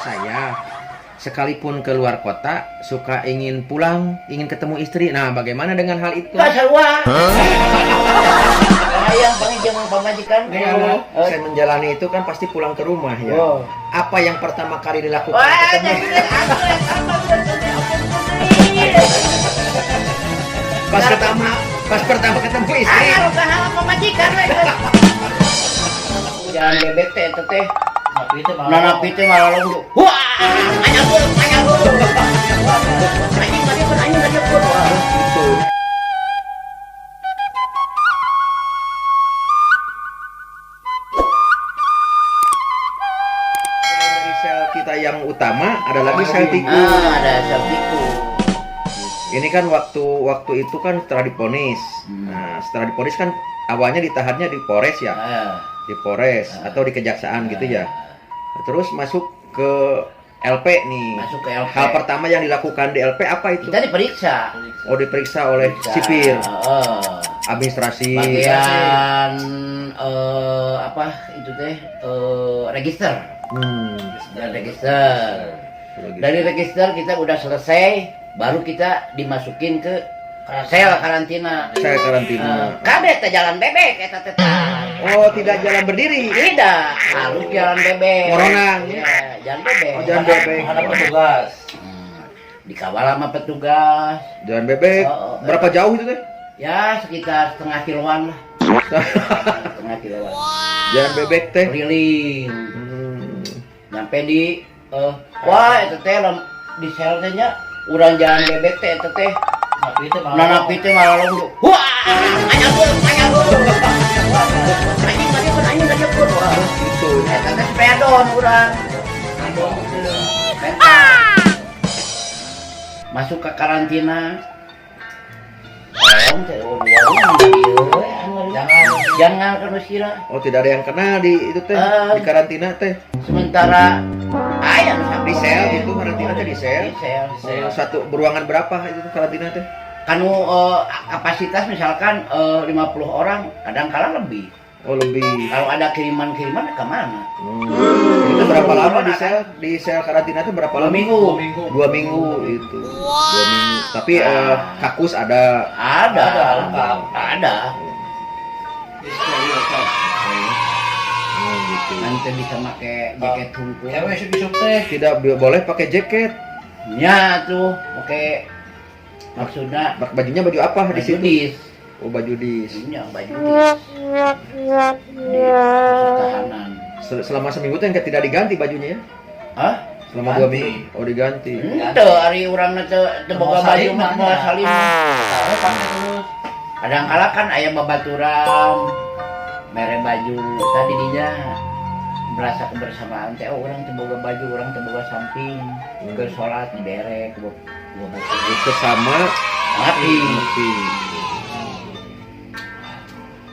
Saya sekalipun keluar kota suka ingin pulang, ingin ketemu istri. Nah, bagaimana dengan hal itu? Kasalwa. Yang panggil pamajikan. Saya menjalani itu kan pasti pulang ke rumah ya. Oh. Apa yang pertama kali dilakukan? Wah, ketemu? Pas pertama ketemu istri. ayo kahal pamajikan we. Jangan bebek teh eta teh. Napi teh malah longgo. Wah, anyabul. Anjing tadi pun. Itu. Dari sel kita yang utama ada lagi sel tikus. Ada sel tikus. Ini kan waktu itu kan setelah diponis. Nah, setelah diponis kan awalnya ditahannya di Polres ya. Di Polres atau di Kejaksaan gitu ya. Nah, terus masuk ke LP nih. Masuk ke LP. Hal pertama yang dilakukan di LP apa itu? Kita diperiksa. Oh, diperiksa oleh sipir, administrasi, bagian apa itu teh register. Dan register. Dari register kita udah selesai, baru kita dimasukin ke sel karantina. Sel karantina. Kabeh teh jalan bebek eta teh. Oh, tidak jalan berdiri. Tidak, harus jalan bebek. Morongan. Ya, jalan bebek. Oh, jalan bebek. Ada petugas. Dikawal sama petugas. Jalan bebek. Berapa jauh itu teh? Ya, sekitar setengah kiloan lah. Setengah kiloan. Jalan bebek teh. Keliling. Nyampe di wah eta teh di sel teh nya urang jalan bebek teh eta teh. Napi teh malah longgo. Wah, anyabul. Anjing tadi pun. Wah, Itu. eta teh sepedon urang. Masuk ke karantina. Jangan kena sira. Oh, tidak ada yang kena di itu teh, di karantina teh. Sementara aya Di sel itu karantina teh di sel. Di sel. Satu beruangan berapa itu karantina teh? Kanu kapasitas misalkan 50 orang, kadang kala lebih. Oh, lebih. Kalau ada kiriman ke mana? Itu berapa lama di sel? Di sel karantina itu berapa lama? 2 minggu. 2 minggu itu. 2 minggu. Tapi kakus ada. Ada. Oh, gitu. Nanti bisa pakai jaket hukum. Tidak boleh pakai jaket. Ya tuh, pakai maksudnya Bajunya baju apa di baju situ? dis. Oh, baju dis. Ini baju dis. Di tahanan. Selama seminggu teh tidak diganti bajunya ya? Hah? Selama 2 minggu. Oh, diganti. Ente hari urang teu boga baju mah moal salim. Kadang kala kan aya babaturan mere baju tadi dinya merasa kebersamaan teh urang teu boga baju, urang teu boga samping. Ke salat dibere ku Itu sama mati. mati.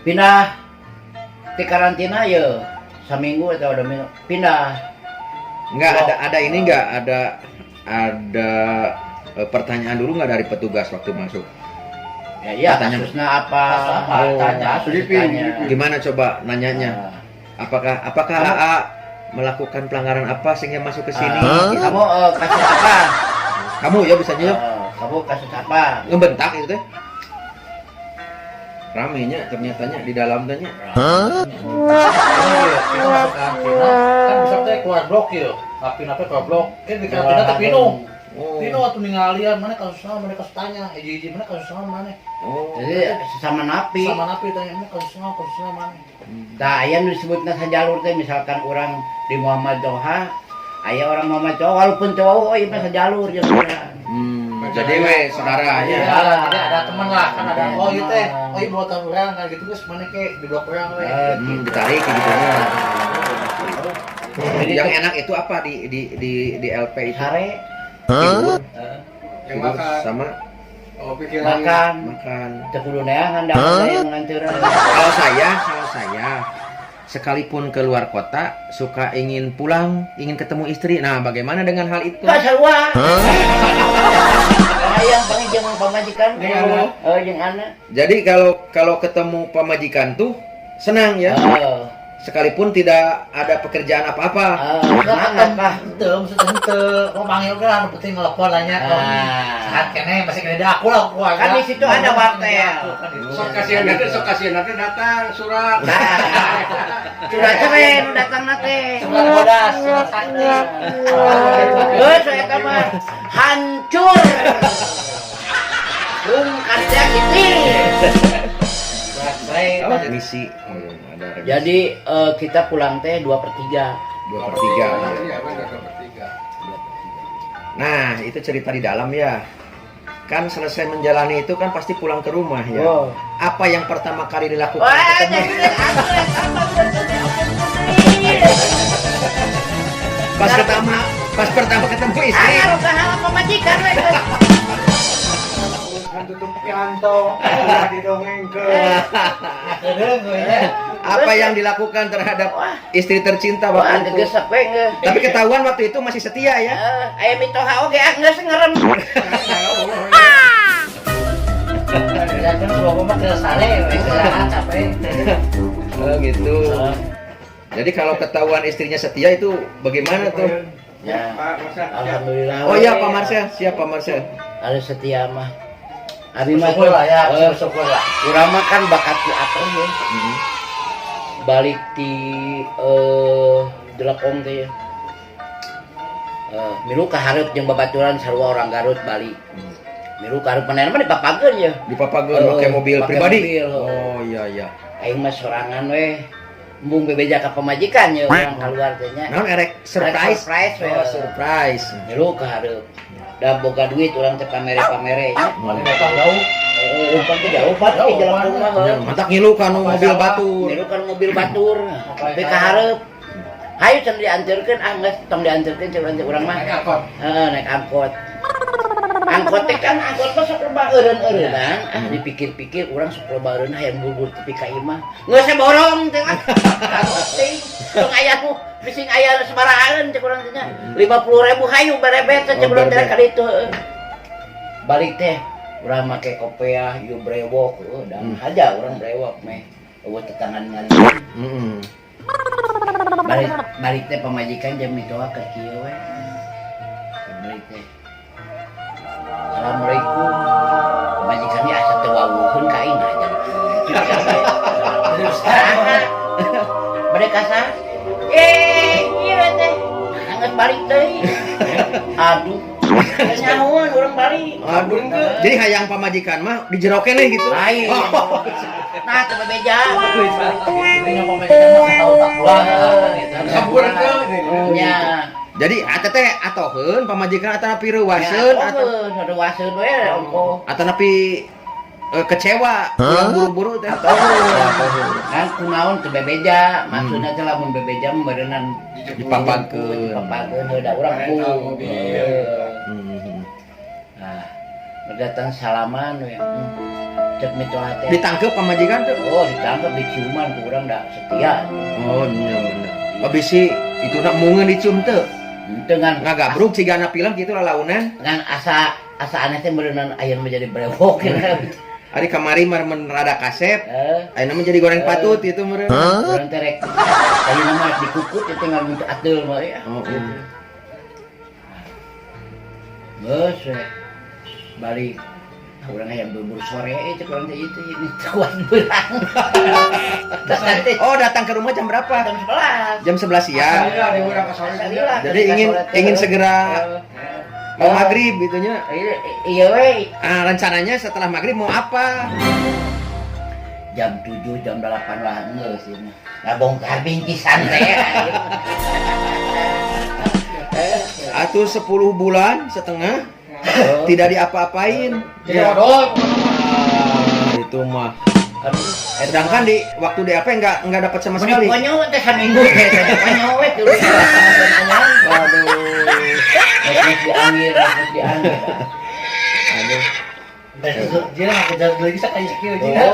Pindah di karantina ya seminggu atau 2 minggu pindah. Enggak ada ini enggak ada pertanyaan dulu enggak dari petugas waktu masuk? Ya iya, Katanya- kasusnya apa? Kasus tanya. Gimana coba nanyanya? Apakah AA melakukan pelanggaran apa sehingga masuk ke sini? Gitu. Kamu kasus apa? Kamu ya bisanya ya? Kamu kasus apa? Ngebentak itu teh. Ramenya ternyatanya di dalam tanya. Kita masuk karantina kan bisa teh keluar blok ya, tapi nape keluar blok kan di karantina teh pino atuh ninggalian mana kasus sama mana kasus tanya hiji mana kasus sama mana Jadi sesama napi. sama napi tanya mana kasus sama mana Nah, aya nu disebutna sajalur teh misalkan orang di Muhammad Toha, aya orang Muhammad Toha walaupun cowok ieu mah sajalur jeung urang. Jadi we saudara ya ya. jadi ada teman lah kan ada oh ieu teh oh ieu buatan urang kan gitu geus mana ke di blok urang we Ditarik gitu. Yang enak itu apa di LP itu? Sare Tidur sama makan makan. teu kudu neangan da aya ngancuran. Kalau saya sekalipun keluar kota suka ingin pulang, ingin ketemu istri. Nah, bagaimana dengan hal itu? Kasalwa. Yang panggil pamajikan. Jeung anak. Jadi kalau ketemu pemajikan tuh senang ya. sekalipun tidak ada pekerjaan apa-apa. Semangat lah. Ente, oh manggil kan, penting telepon nanya. Saat kene masih kene aku lah keluarga. Kan di situ ada wartel. Sok kasihan nanti datang surat. Suratnya nu datang nate. Surat bodas, surat sakti. Saya mah hancur. Kerja gitu. Misi. Jadi kita pulang teh 2/3. 2/3. Nah, itu cerita di dalam ya. Kan selesai menjalani itu kan pasti pulang ke rumah ya. Oh. Apa yang pertama kali dilakukan? Wah, ketemu? jadi Pas pertama ketemu istri. ayo kahala pamajikan we. Tutup kanto, didongengkeun. Apa yang dilakukan terhadap istri tercinta Wah, waktu itu? gegesek we nge. Tapi ketahuan waktu itu masih setia ya. Aya mitoha oge geus ngerem. Dan semoga mah ke sale we capek. Oh gitu. Jadi kalau ketahuan istrinya setia itu bagaimana tuh? Ya, alhamdulillah. Oh iya Pak Marcel, siap Pak Marcel. Ada setia mah. Abi mah Syukur lah ya, syukur lah. urang mah kan bakat di atas ya. Balik di Jelekong teh ya. Milu kahareup jeung babaturan sarua orang Garut balik. Milu kahareup manehna mah dipapageun ya. Di Papageun pakai mobil Pake pribadi. mobil, Oh iya iya. Aing mah sorangan we. Embung bebeja ka pamajikan ya orang keluar teh nya. Naon erek surprise? Surprise we. Oh, surprise. Milu kahareup. Da boga duit urang teh pamere-pamere nya. Paling datang jauh. Umpan teh jauh Pak di Jelekong mah. Mantak ngilu kan mobil batur. Milu kan mobil batur. Tapi kahareup. Hayu can diantarkeun geus tong diantarkeun ceuran urang mah. Naik angkot. Angkot teh kan angkot mah sok loba eureun-eureunan. Dipikir-pikir urang sok loba eureun hayang bubur tepi ka imah. Geus borong teh kan. Teh tong aya nu bising aya sabarahan cek urang teh nya. 50.000 hayu berebet teh cek urang teh ka ditu. Balik teh urang make kopiah ieu brewok dan haja urang brewok meh. Eueuh tetangan ngali. Heeh. Balik teh pamajikan jam mitoa ke kieu we. Balik teh. Assalamualaikum. Pamajikan dia asa teu wawuheun ka aing aja. Mereka sah. Iya teh. Angkat balik deui. Aduh. Nyahoan urang balik. Aduh. Jadi hayang pamajikan mah dijerokeun we gitu. Lain. Nah, teu bebeja. Ini yang pemajikan mah tahu tak pulang. Kabur ke. Nya. Jadi teh atoheun pamajikan atau napi reuwaseun atau ada waseun we ongko. atau napi kecewa pulang buru-buru teh. Kan kunaon teu bebeja, maksudna teh lamun bebeja mah berenang Dipapagkeun. Dipapagkeun heuda urang ku. Nah, datang salaman we. Cek mitoha teh. Ditangkep pamajikan tuh. Oh, ditangkap diciuman ku urang da setia. Oh iya bener. Abis sih itu nak mungeun dicium teu. Dengan Ngagabruk cigana pilang kitu lalaunan. dengan asa aneh teh berenang aya menjadi brewok. Ari kamari mah men rada kasep. Ayeuna mah jadi goreng patut itu meureun. Urang teh rek ayeuna mah dikukut teh tinggal minta ateul mah ya. Oh. Geus we. Balik urang hayang bubur sore cek urang teh itu ini kuat beurang. Oh, datang ke rumah jam berapa? Jam 11. Jam 11 siang. Di urang ka sore juga. Jadi ingin segera mau maghrib gitunya. Iya we. Rencananya setelah maghrib mau apa? Jam 7 jam 8 lah geus ieu mah. Lah bongkar bingkisan teh. Atuh 10 bulan setengah tidak diapa-apain. Jadi odol. Itu mah. Aduh, Sedangkan di waktu DAP enggak dapat sama sekali. Konyo teh saminggu teh konyo we tuluy. Waduh. Harus dianggur. Aduh. Dia nak kejar lagi sakit kieu Oh. dia.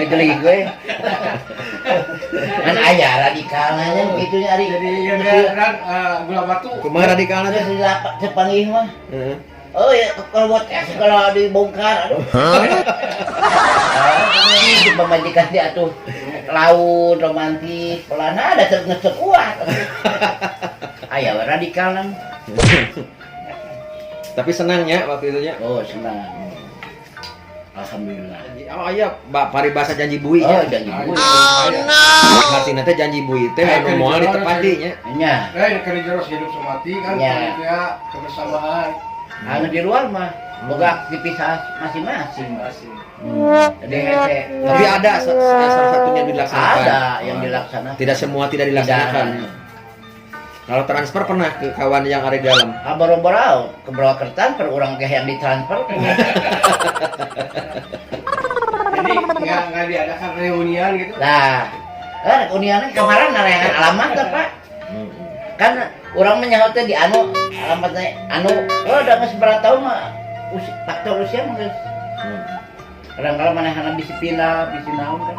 Itu lagi gue. Kan aya radikalnya gitu nya ari. Jadi dan gula batu. Kumaha radikalna teh? Sepanggih mah. Heeh. Oh ya kalau buat kalau dibongkar aduh. Itu pemajikan dia tuh. laut romantis pelana ada ngecek kuat. Aya radikal nang. Tapi senangnya waktu itu nya. Oh, senang. Alhamdulillah. Oh iya, paribasa janji bui Oh, nya. janji gue. Artinya teh janji bui teh anu moal ditepati nya. Nya. Kali jeros hidup semati kan Ya. ya kebersamaan. Anu di luar mah boga dipisah masing-masing. Jadi Tapi ada salah satunya dilaksanakan. ada yang dilaksanakan. Tidak semua tidak dilaksanakan. Kalau transfer pernah ke kawan yang ada di dalam. Boro-boro ke Purwakertan per urang teh yang ditransfer. Jadi nggak diadakan reunian gitu. Nah, kan uniannya kemarin narayangan alamat tuh, Pak. Kan orang menyaut teh di anu alamatnya anu udah geus seberapa tahun mah faktor usia mah geus. Kadang-kadang manehna bisi pindah, bisi naon kan.